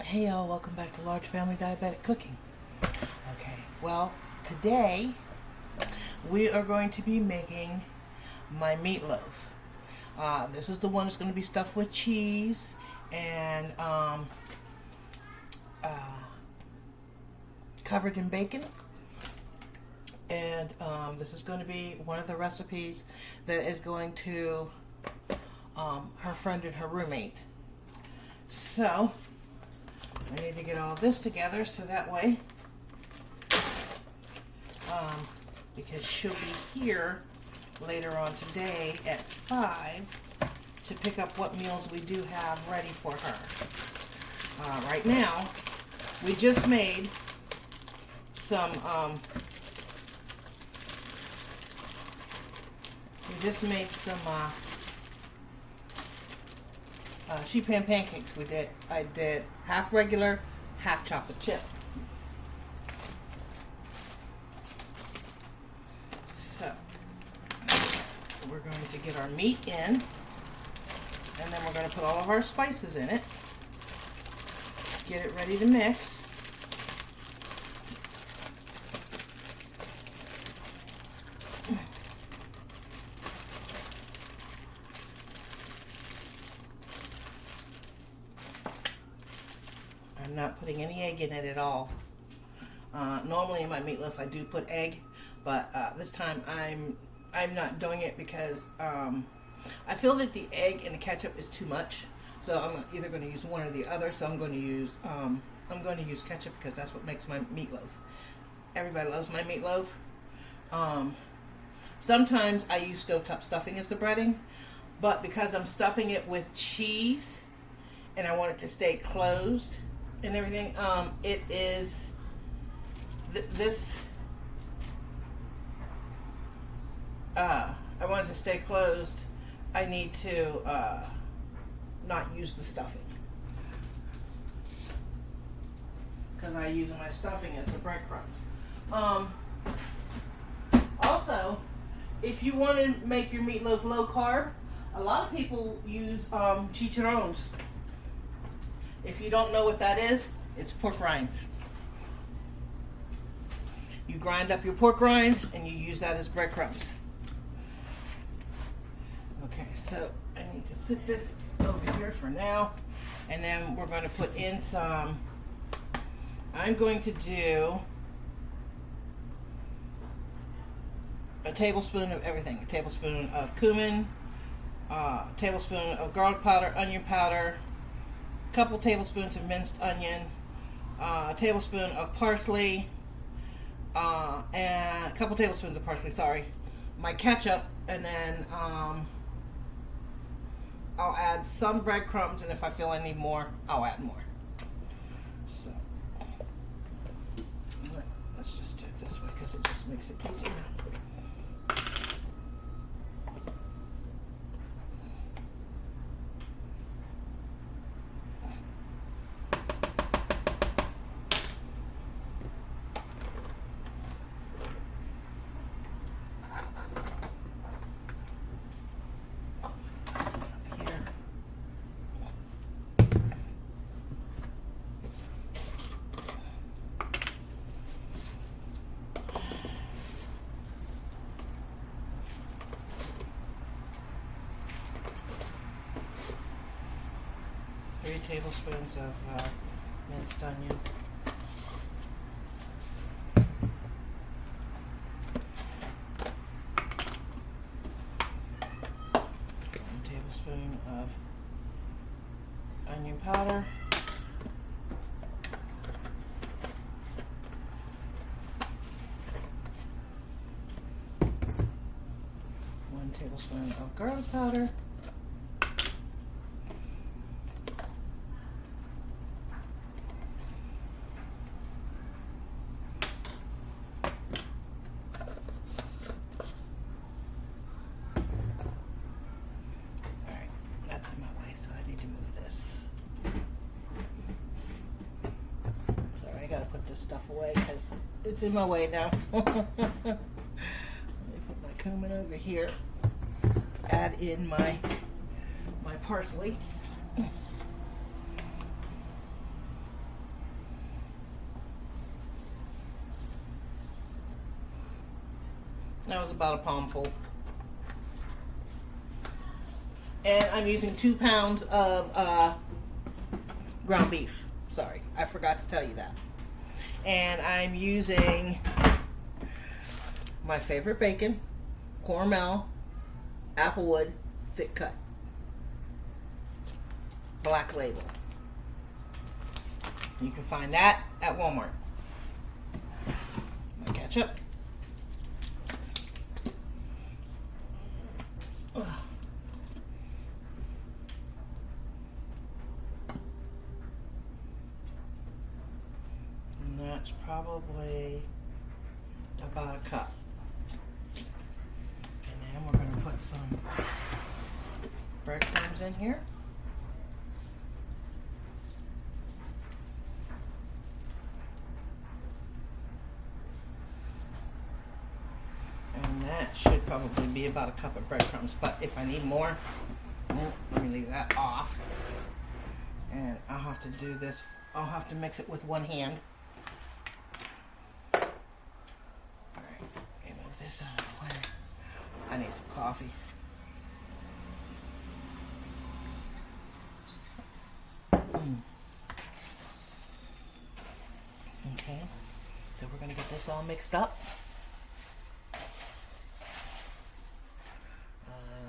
Hey y'all, welcome back to Large Family Diabetic Cooking. Okay, well, today we are going to be making my meatloaf. This is the one that's going to be stuffed with cheese and covered in bacon. And this is going to be one of the recipes that is going to her friend and her roommate. So I need to get all this together so that way, because she'll be here later on today at 5 to pick up what meals we do have ready for her. Right now, we just made some, sheet pan pancakes. I did half regular, half chocolate chip. So we're going to get our meat in, and then we're going to put all of our spices in it, get it ready to mix. I'm not putting any egg in it at all. Normally in my meatloaf I do put egg, but this time I'm not doing it because I feel that the egg and the ketchup is too much. So I'm either going to use one or the other. So I'm going to use ketchup because that's what makes my meatloaf. Everybody loves my meatloaf. Sometimes I use stovetop stuffing as the breading, but because I'm stuffing it with cheese and I want it to stay closed and everything, it is I want it to stay closed. I need to not use the stuffing because I use my stuffing as the breadcrumbs. Also, if you want to make your meatloaf low carb, a lot of people use chicharrones. If you don't know what that is, it's pork rinds. You grind up your pork rinds and you use that as breadcrumbs. Okay, so I need to sit this over here for now, and then we're going to put in some, I'm going to do a tablespoon of everything. A tablespoon of cumin, a tablespoon of garlic powder, onion powder, couple tablespoons of minced onion, a tablespoon of parsley, and a couple tablespoons of parsley, my ketchup, and then I'll add some breadcrumbs, and if I feel I need more, I'll add more. So let's just do it this way because it just makes it easier. Tablespoons of minced onion. 1 tablespoon of onion powder. 1 tablespoon of garlic powder. Stuff away because it's in my way now. Let me put my cumin over here. Add in my parsley. That was about a palmful. And I'm using 2 pounds of ground beef. Sorry, I forgot to tell you that. And I'm using my favorite bacon, Hormel, Applewood, thick cut, Black Label. You can find that at Walmart. My ketchup. And that's probably about a cup. And then we're going to put some breadcrumbs in here. And that should probably be about a cup of breadcrumbs. But if I need more, let me leave that off. And I'll have to do this. I'll have to mix it with one hand. Alright, let me move this out of the way. I need some coffee. Okay, so we're going to get this all mixed up.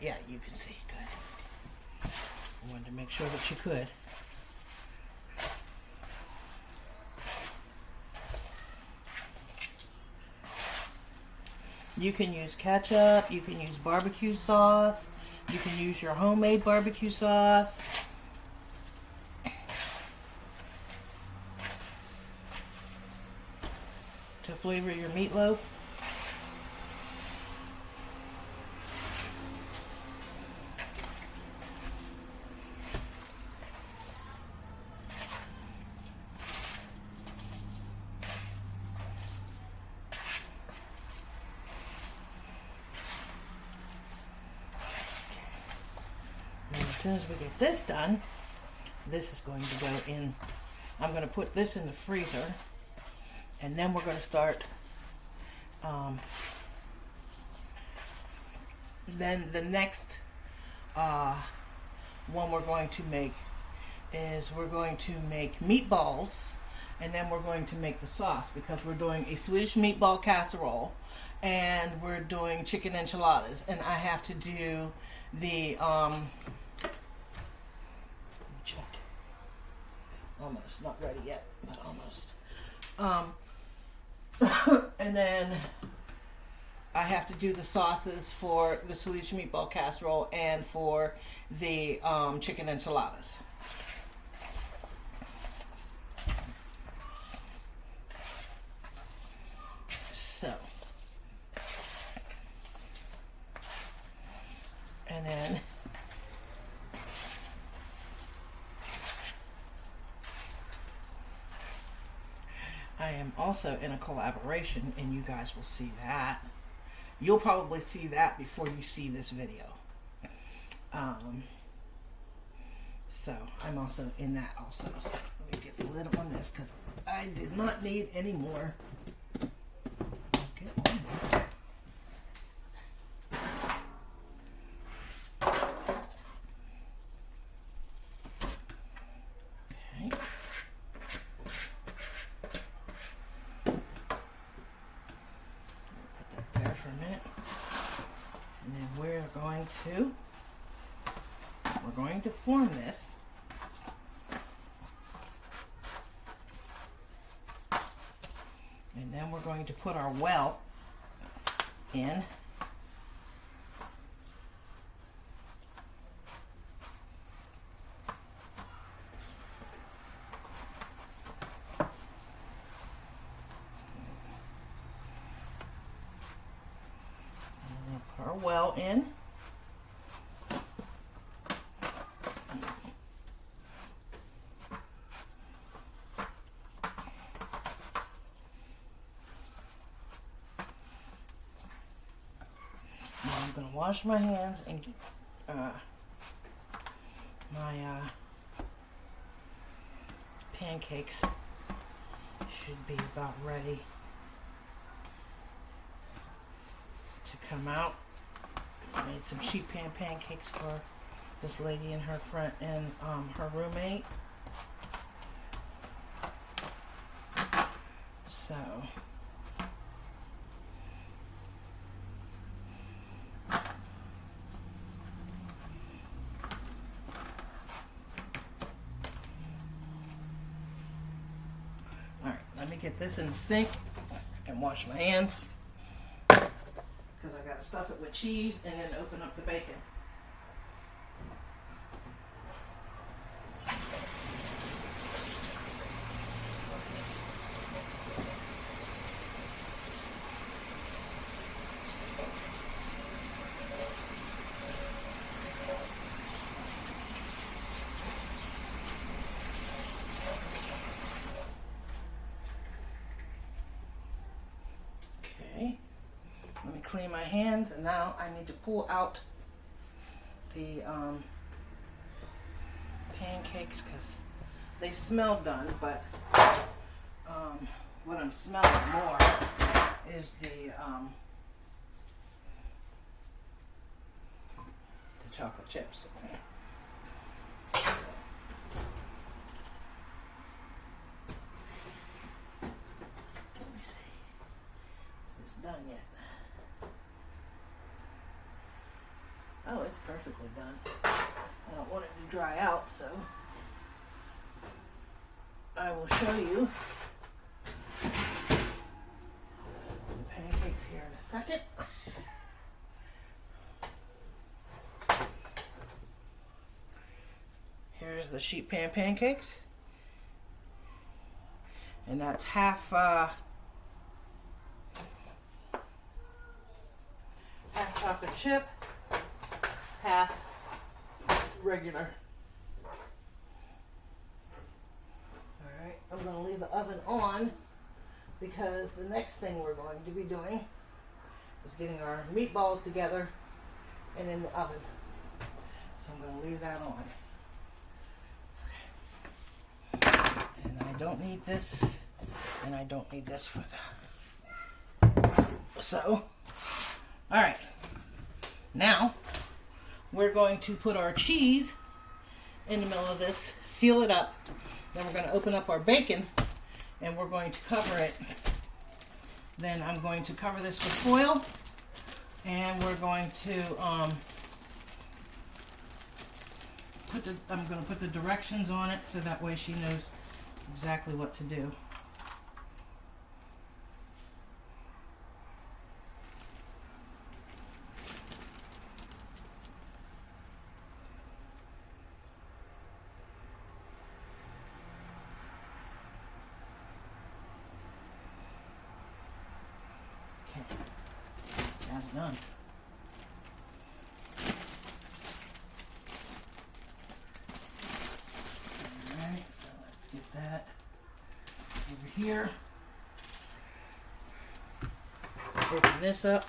Yeah, you can see. Good. I wanted to make sure that you could. You can use ketchup, you can use barbecue sauce, you can use your homemade barbecue sauce. To flavor your meatloaf. As soon as we get this done, this is going to go in. I'm going to put this in the freezer, and then we're going to start. Then the next one we're going to make is we're going to make meatballs, and then we're going to make the sauce, because we're doing a Swedish meatball casserole, and we're doing chicken enchiladas, and I have to do the check. Almost, not ready yet, but almost. And then I have to do the sauces for the Swedish meatball casserole and for the chicken enchiladas. So, and then I am also in a collaboration, and you guys will see that. You'll probably see that before you see this video. So I'm also in that also. So let me get the lid on this, because I did not need any more. Get one more. Okay. Put that there for a minute. And then we're going to form this. And then we're going to put our well in. Put our well in. Now I'm going to wash my hands, and my pancakes should be about ready come out. I made some sheet pan pancakes for this lady and her friend and her roommate. So alright, let me get this in the sink and wash my hands, because I gotta stuff it with cheese and then open up the bacon. Let me clean my hands, and now I need to pull out the pancakes because they smell done, but what I'm smelling more is the chocolate chips. Let me see. Is this done yet? Oh, it's perfectly done. I don't want it to dry out, so I will show you the pancakes here in a second. Here's the sheet pan pancakes, and that's half chocolate chip, half regular. Alright, I'm going to leave the oven on because the next thing we're going to be doing is getting our meatballs together and in the oven. So I'm going to leave that on. Okay. And I don't need this, and I don't need this for that. So, alright. Now, we're going to put our cheese in the middle of this, seal it up, then we're going to open up our bacon, and we're going to cover it. Then I'm going to cover this with foil, and we're going to I'm going to put the directions on it so that way she knows exactly what to do. Okay, that's done. Alright, so let's get that over here. Open this up.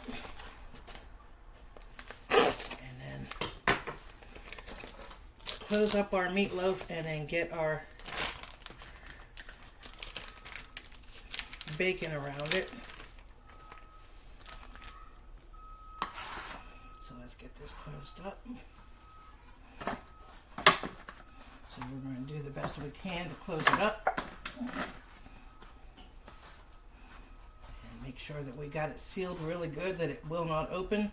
And then close up our meatloaf and then get our bacon around it. So let's get this closed up. So we're going to do the best we can to close it up. And make sure that we got it sealed really good, that it will not open.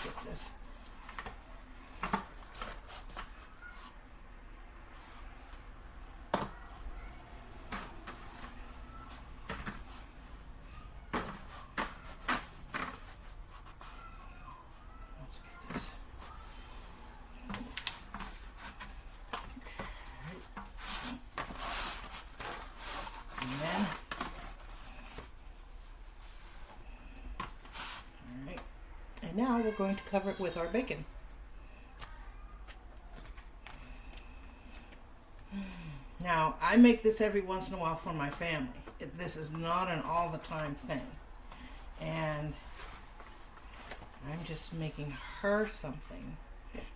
Get this. Now we're going to cover it with our bacon. Now, I make this every once in a while for my family. This is not an all the time thing. And I'm just making her something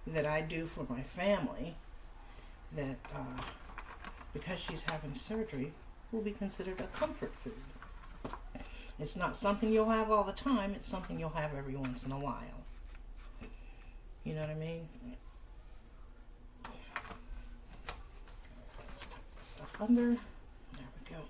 that I do for my family that, because she's having surgery, will be considered a comfort food. It's not something you'll have all the time. It's something you'll have every once in a while. You know what I mean? Let's tuck this up under. There we go.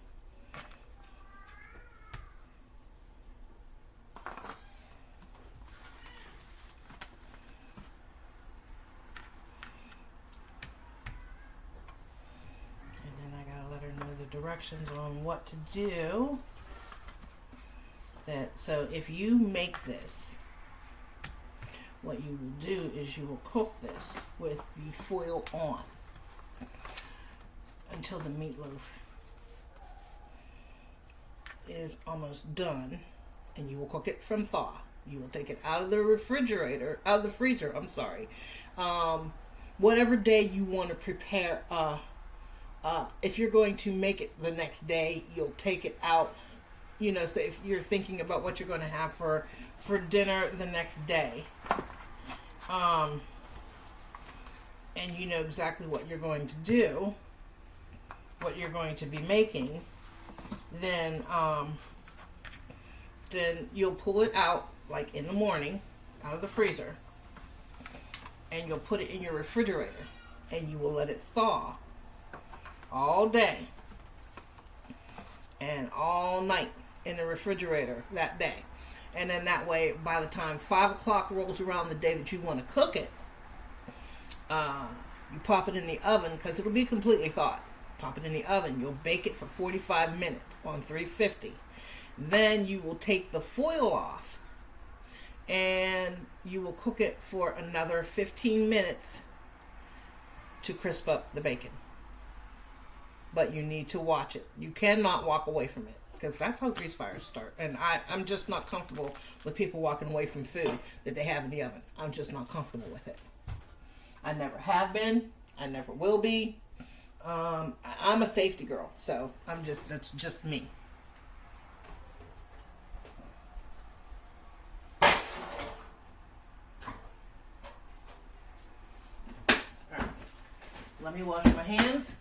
And then I gotta let her know the directions on what to do. So if you make this, what you will do is you will cook this with the foil on until the meatloaf is almost done, and you will cook it from thaw. You will take it out of the refrigerator, out of the freezer, I'm sorry. Whatever day you want to prepare, if you're going to make it the next day, you'll take it out. You know, say if you're thinking about what you're going to have for dinner the next day, and you know exactly what you're going to do, what you're going to be making, then you'll pull it out like in the morning out of the freezer, and you'll put it in your refrigerator, and you will let it thaw all day and all night in the refrigerator that day. And then that way, by the time 5 o'clock rolls around the day that you want to cook it, you pop it in the oven, because it'll be completely thawed. Pop it in the oven. You'll bake it for 45 minutes on 350. Then you will take the foil off, and you will cook it for another 15 minutes to crisp up the bacon. But you need to watch it. You cannot walk away from it, because that's how grease fires start. And I'm just not comfortable with people walking away from food that they have in the oven. I'm just not comfortable with it. I never have been. I never will be. I'm a safety girl, so that's just me. All right. Let me wash my hands.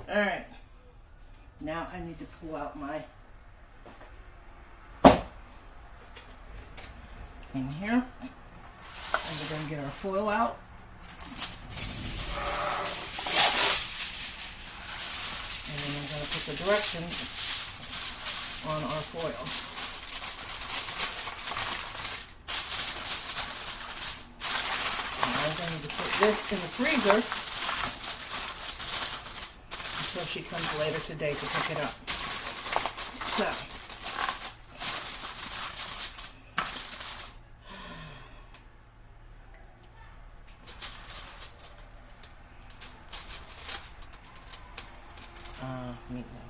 All right, now I need to pull out my thing here, and we're going to get our foil out. And then I'm going to put the directions on our foil. And I'm going to put this in the freezer until she comes later today to pick it up. So, meatloaf.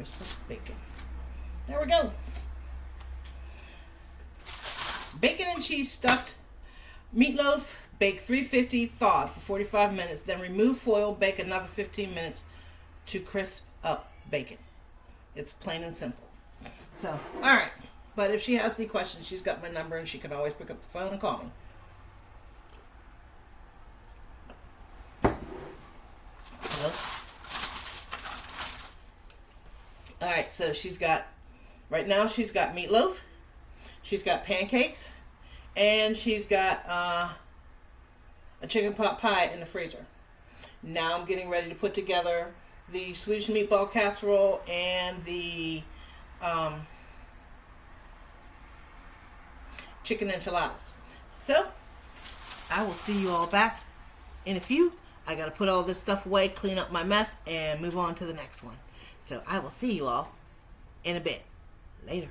put bacon. There we go. Bacon and cheese stuffed meatloaf. Bake 350 thawed for 45 minutes. Then remove foil. Bake another 15 minutes to crisp up bacon. It's plain and simple. So, all right. But if she has any questions, she's got my number and she can always pick up the phone and call me. Hello? All right. So right now she's got meatloaf. She's got pancakes. And she's got a chicken pot pie in the freezer. Now I'm getting ready to put together the Swedish meatball casserole and the chicken enchiladas. So, I will see you all back in a few. I got to put all this stuff away, clean up my mess, and move on to the next one. So, I will see you all in a bit. Later.